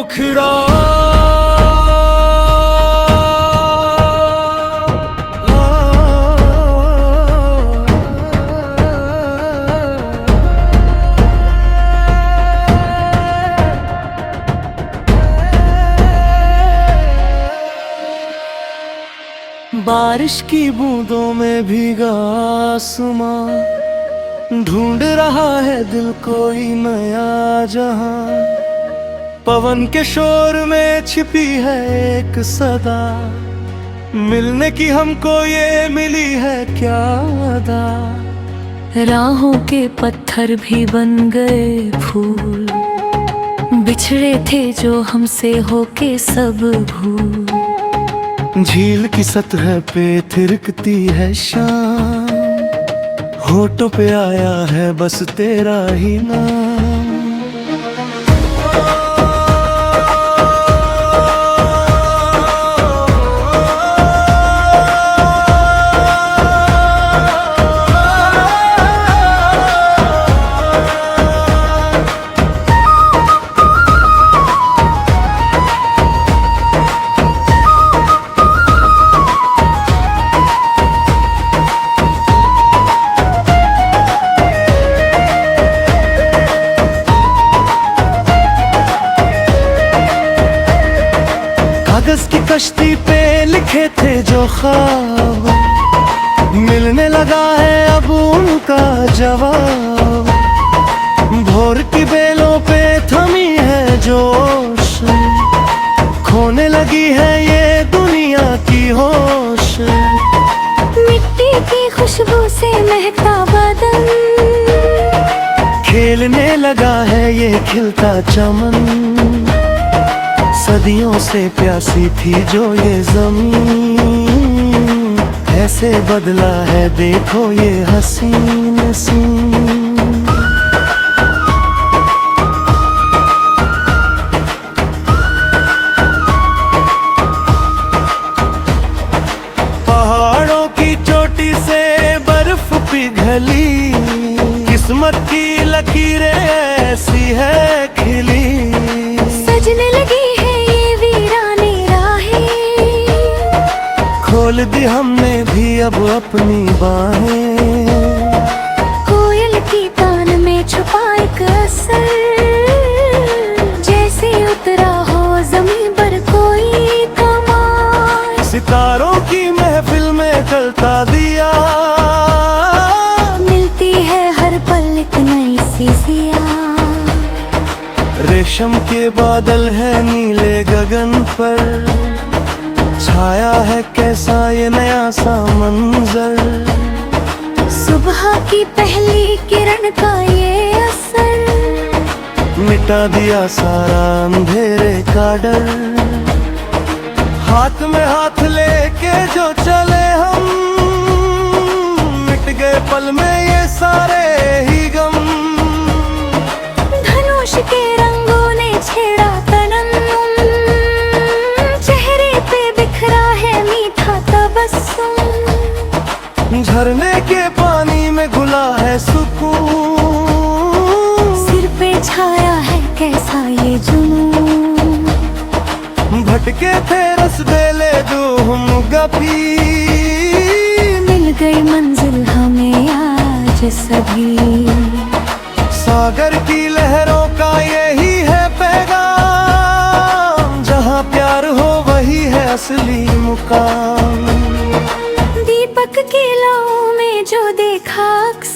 मुखड़ा बारिश की बूंदों में भीगा आसमां, ढूंढ रहा है दिल कोई नया जहां। पवन के शोर में छिपी है एक सदा, मिलने की हमको ये मिली है क्या अदा। राहों के पत्थर भी बन गए फूल, बिछड़े थे जो हमसे होके सब भूल। झील की सतह पे थिरकती है शाम, होठों पे आया है बस तेरा ही नाम। कागज की कश्ती पे लिखे थे जो ख्वाब, मिलने लगा है अब उनका जवाब। भोर की बेलों पे थमी है जोश, खोने लगी है ये दुनिया की होश। मिट्टी की खुशबू से महकता बदन, खेलने लगा है ये खिलता चमन। सदियों से प्यासी थी जो ये जमीन, ऐसे बदला है देखो ये हसीन सीन। पहाड़ों की चोटी से बर्फ पिघली, किस्मत की लकीरें ऐसी है खिली। सजने लगी खोल दी हमने भी अब अपनी बाहें, कोयल की तान में छुपा एक असर। जैसे उतरा हो जमीन पर कोई कमाल, सितारों की महफिल में जलता दिया। मिलती है हर पल एक नई सी जिया। रेशम के बादल है नीले गगन पर, छाया है कैसा ये नया सा मंजर। सुबह की पहली किरण का ये असर, मिटा दिया सारा अंधेरे का डर। हाथ में हाथ लेके जो चले हम, मिट गए पल में ये सारे ही गम। धनुष के रंगों ने छेड़ा तनन, झरने के पानी में घुला है सुकून। सिर पे छाया है कैसा ये जुनून, भटके थे रसबेले जो हम गपी। मिल गई मंजिल हमें आज सभी। सागर की लहरों का यही है पैगाम, जहाँ प्यार हो वही है असली मुकाम। दीपक की लौ में जो देखा अक्स,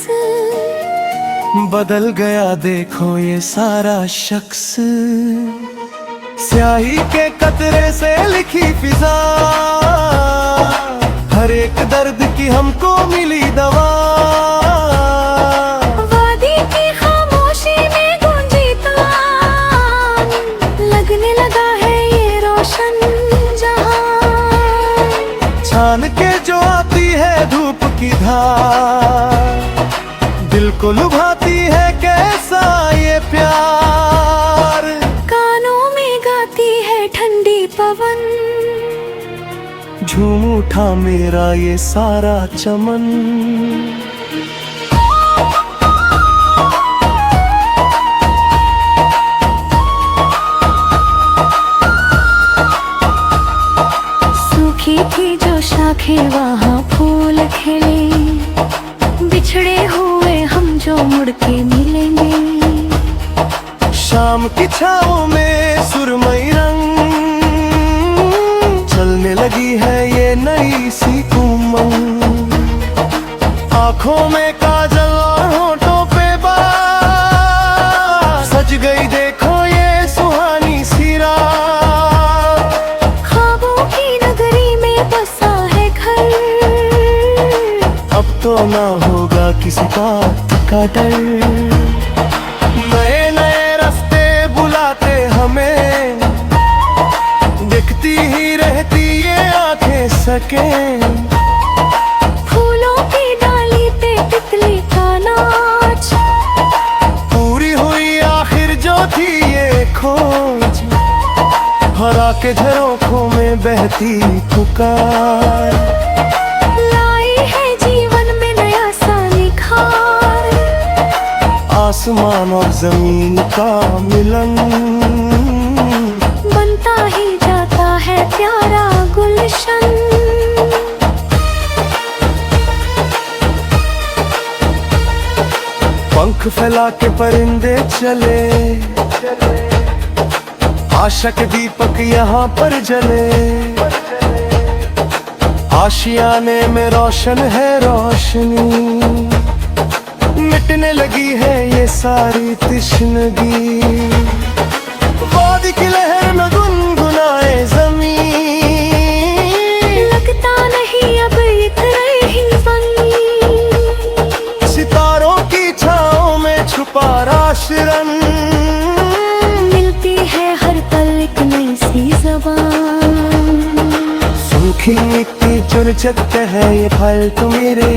बदल गया देखो ये सारा शख्स। स्याही के कतरे से लिखी फिजा, हर एक दर्द की हमको मिली दवा। वादी की खामोशी में गूंजी तान, लगने लगा है ये रोशन जहां। छान के जो आती है धूप की धार, दिल को लुभाती है कैसा ये प्यार। कानों में गाती है ठंडी पवन, झूम उठा मेरा ये सारा चमन। देखे वहाँ फूल खिले, बिछड़े हुए हम जो मुड़ के मिलेंगे। शाम की छाँव में सुरमई रंग, चलने लगी है ये नई सी उमंग। आँखों में काजल और होठों पे बात, सज गई देखो ये सुहानी सी रात। ख्वाबों की नगरी में बसा है घर, अब तो ना होगा किसी बात का डर। नए नए रास्ते बुलाते हमें, दिखती ही रहती ये आंखें सके। फूलों की डाली पे तितली का नाच, पूरी हुई आखिर जो थी ये खोज, हरा के झरोखों में बहती पुकार। लाई है जीवन में नया सा निखार, आसमान और जमीन का मिलन, बनता ही जाता है प्यारा गुलशन। पंख फैला के परिंदे चले, आशा के दीपक यहाँ पर जले। आशियाने में रोशन है रोशनी, मिटने लगी है ये सारी तिश्नगी। वादी की लहर में गुनगुनाए ज़मीन, लगता नहीं अब इतना ही बनी, सितारों की छाँव में छुपा राशरन। मिलती है हर पल एक नई सी ज़बान। सूखी मिट्टी चुन सकते हैं ये फल तो मेरे,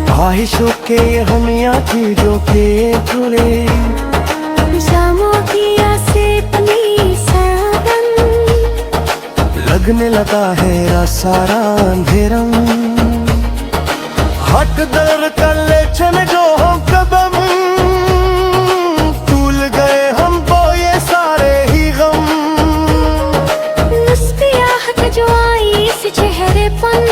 ख्वाहिशों के हमियाँ थी जो के खुले। शामों की आसे अपनी सादन, लगने लगा है सारा अंधेरा। हट दर कर ले चन जो हम कदम, भूल गए हम वो ये सारे ही गम। मुस्कुराहट जो आई इस चेहरे पर,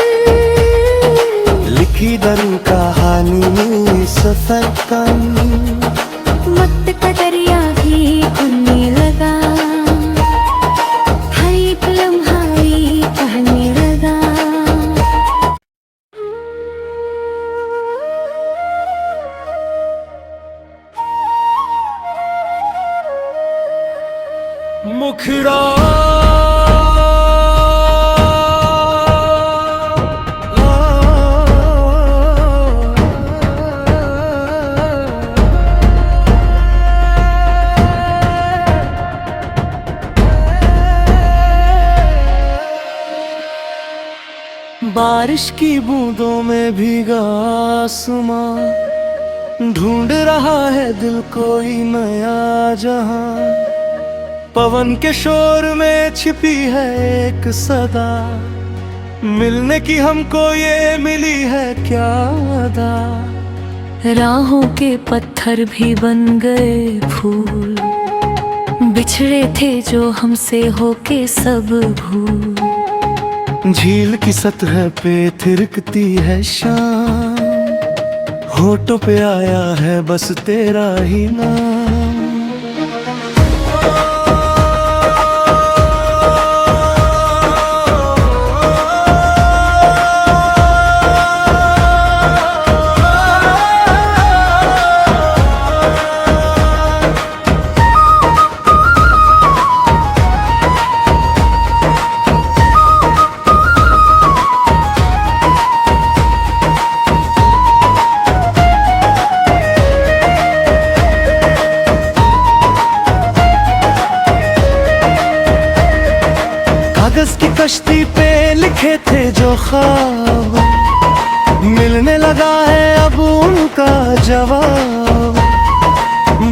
लिखी दर कहानी सफर का। वक्त का दरिया भी खुलने लगा, हर एक लम्हा भी कहने लगा। मुखड़ा बारिश की बूंदों में भीगा आसमां, ढूंढ रहा है दिल कोई नया जहां। पवन के शोर में छिपी है एक सदा, मिलने की हमको ये मिली है क्या अदा। राहों के पत्थर भी बन गए फूल, बिछड़े थे जो हमसे होके सब भूल। झील की सतह पे थिरकती है शाम, होठों पे आया है बस तेरा ही नाम। कागज की कश्ती पे लिखे थे जो ख्वाब, मिलने लगा है अब उनका जवाब।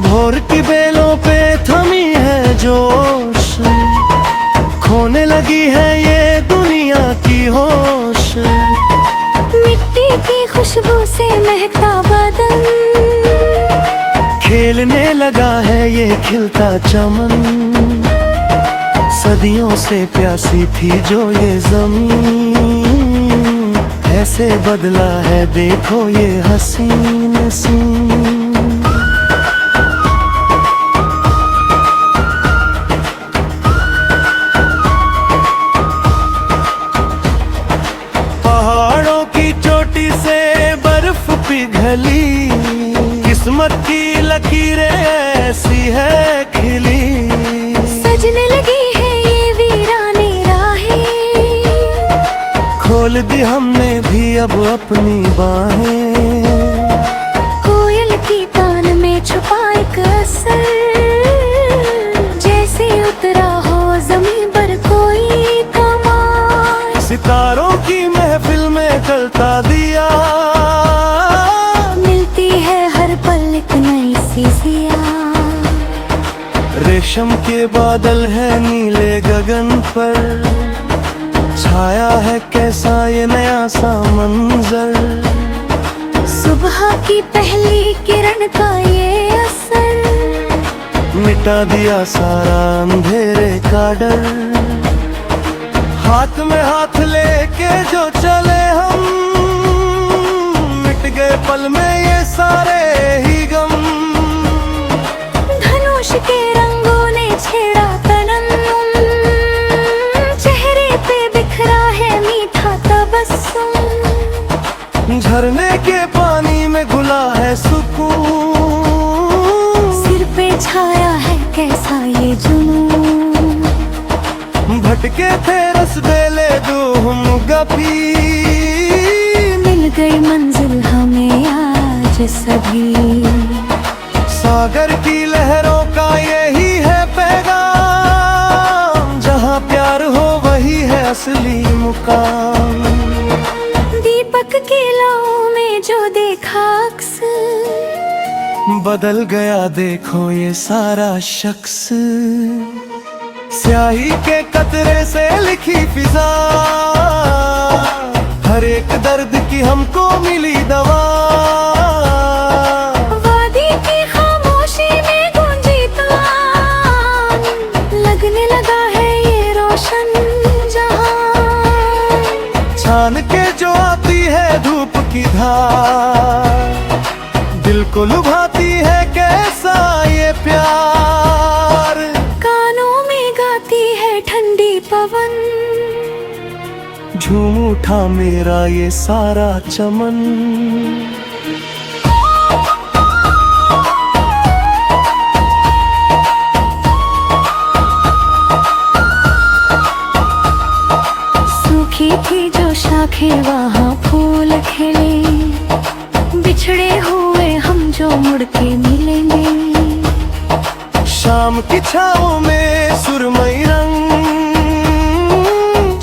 भोर की बेलों पे थमी है जोश, खोने लगी है ये दुनिया की होश। मिट्टी की खुशबू से महकता बदन, खेलने लगा है ये खिलता चमन। सदियों से प्यासी थी जो ये जमीन, कैसे बदला है देखो ये हसीन सीन। पहाड़ों की चोटी से बर्फ पिघली, किस्मत की लकीरें ऐसी है खिली। सजने लगी है ये वीरानी राहें, खोल दी हमने भी अब अपनी बाहें। कोयल की तान में छुपा एक असर, जैसे उतरा हो जमीन पर कोई कमाल। सितारों की महफिल में जलता दिया, मिलती है हर पल एक नई सी जिया। रेशम के बादल है नीले गगन पर, छाया है कैसा ये नया सा मंजर। सुबह की पहली किरण का ये असर, मिटा दिया सारा अंधेरे का डर। हाथ में हाथ लेके जो चले हम, मिट गए पल में ये सारे ही गम। धनुष के रंगों ने छेड़ा तरन्नुम, चेहरे पे बिखरा है मीठा तबस्सुम। झरने के पानी में घुला है सुकून, सिर पे छाया है कैसा ये जुनून। भटके थे रस बेले जो हम गपी, मिल गई मंजिल हमें आज सभी। सागर की लहरों का यही है पैगाम, जहाँ प्यार हो वही है असली मुकाम। दीपक की लौ में जो देखा अक्स, बदल गया देखो ये सारा शख्स। स्याही के कतरे से लिखी फिजा, हर एक दर्द की हमको मिली दवा। वादी की खामोशी में गूंजी तान, लगने लगा है ये रोशन जहां। छान के जो आती है धूप की धार, दिल को लुभाती है कैसा ये प्यार। कानों में गाती है ठंडी पवन, झूम उठा मेरा ये सारा चमन। सूखी थी जो शाखें वहाँ फूल खिले, बिछड़े हुए हम जो मुड़ के मिलेंगे। शाम की छाँव में सुरमई रंग,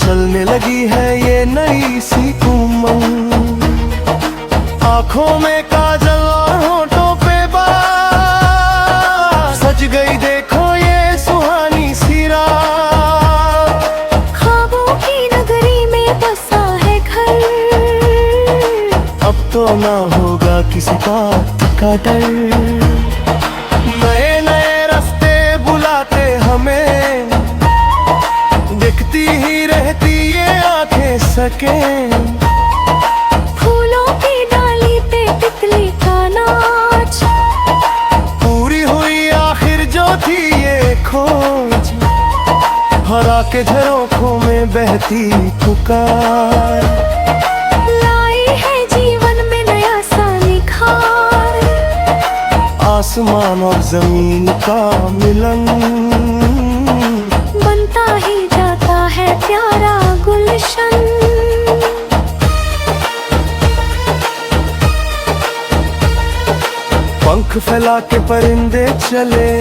चलने लगी है ये नई सी उमंग। आँखों में काजल और होठों पे बात, सज गई देखो ये सुहानी सी रात। ख्वाबों की नगरी में बसा है घर, अब तो ना होगा किसी बात का डर। नए नए रास्ते बुलाते हमें, दिखती ही रहती ये आंखें सके। फूलों की डाली पे तितली का नाच, पूरी हुई आखिर जो थी ये खोज। हरा के झरोखों में बहती पुकार, लाई है जीवन में नया सा निखार। आसमान और जमीन का मिलन, बनता ही जाता है प्यारा गुलशन। पंख फैला के परिंदे चले,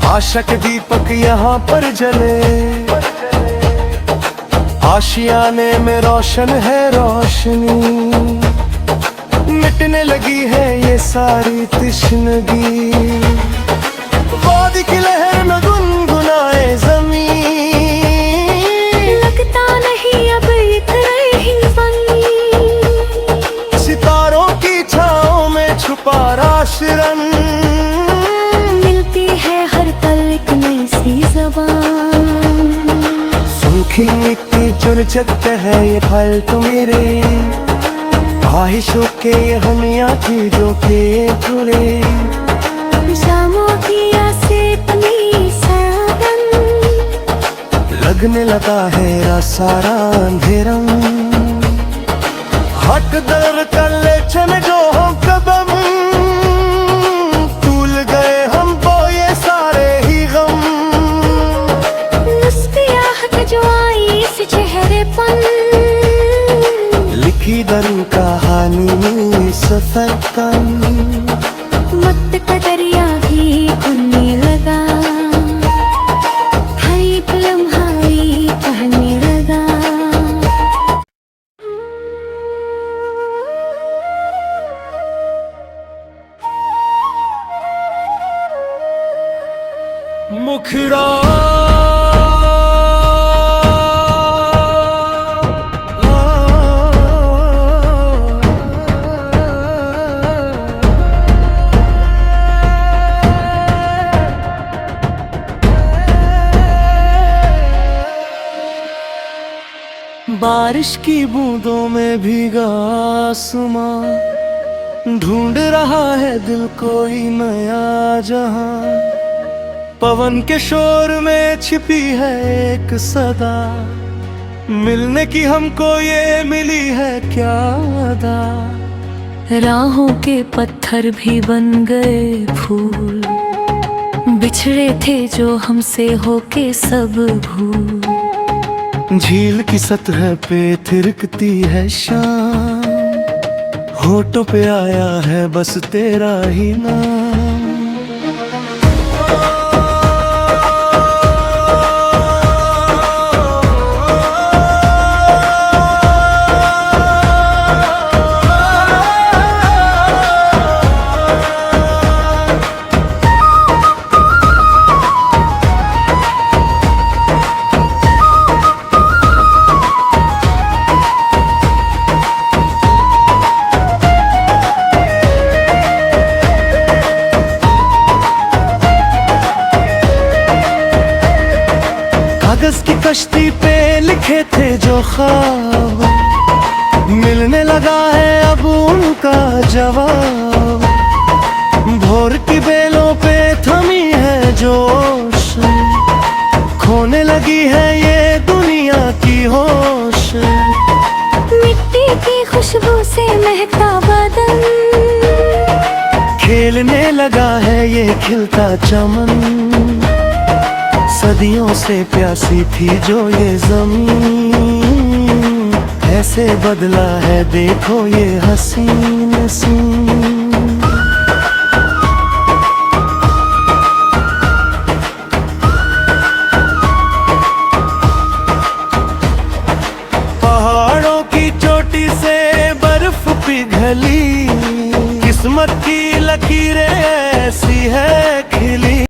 आशा के दीपक यहाँ पर जले। आशियाने में रोशन है रोशनी, मिटने लगी है ये सारी तिश्नगी। वादी की लहर में गुनगुनाए ज़मीन, लगता नहीं अब इतना ही बनी। सितारों की छाँव में छुपा राशरन, मिलती है हर पल एक नई सी ज़बान। सूखी मिट्टी जो फूल जगते हैं ये फल तो मेरे, ख्वाहिशों के ये हमियाँ थी जो के खुले। शामों की से पनी सावन, लगने लगा है सारा अंधेरा। हट दर कर ले चले जो हम कदम, भूल गए हम वो ये सारे ही गम। मुस्कुराहट जो आई इस चेहरे पर, लिखी दर कहानी में सफर का। वक्त का दरिया भी खुलने लगा, हर एक लम्हा ही कहने लगा। मुखड़ा बारिश की बूंदों में भीगा आसमां, ढूंढ रहा है दिल कोई नया जहां। पवन के शोर में छिपी है एक सदा, मिलने की हमको ये मिली है क्या अदा। राहों के पत्थर भी बन गए फूल, बिछड़े थे जो हमसे होके सब भूल। झील की सतह पे थिरकती है शाम, होठों पे आया है बस तेरा ही नाम। कागज की कश्ती पे लिखे थे जो ख्वाब, मिलने लगा है अब उनका जवाब। भोर की बेलों पे थमी है जोश, खोने लगी है ये दुनिया की होश। मिट्टी की खुशबू से महकता बदन, खेलने लगा है ये खिलता चमन। सदियों से प्यासी थी जो ये जमीन, ऐसे बदला है देखो ये हसीन सीन। पहाड़ों की चोटी से बर्फ पिघली, किस्मत की लकीरें ऐसी है खिली।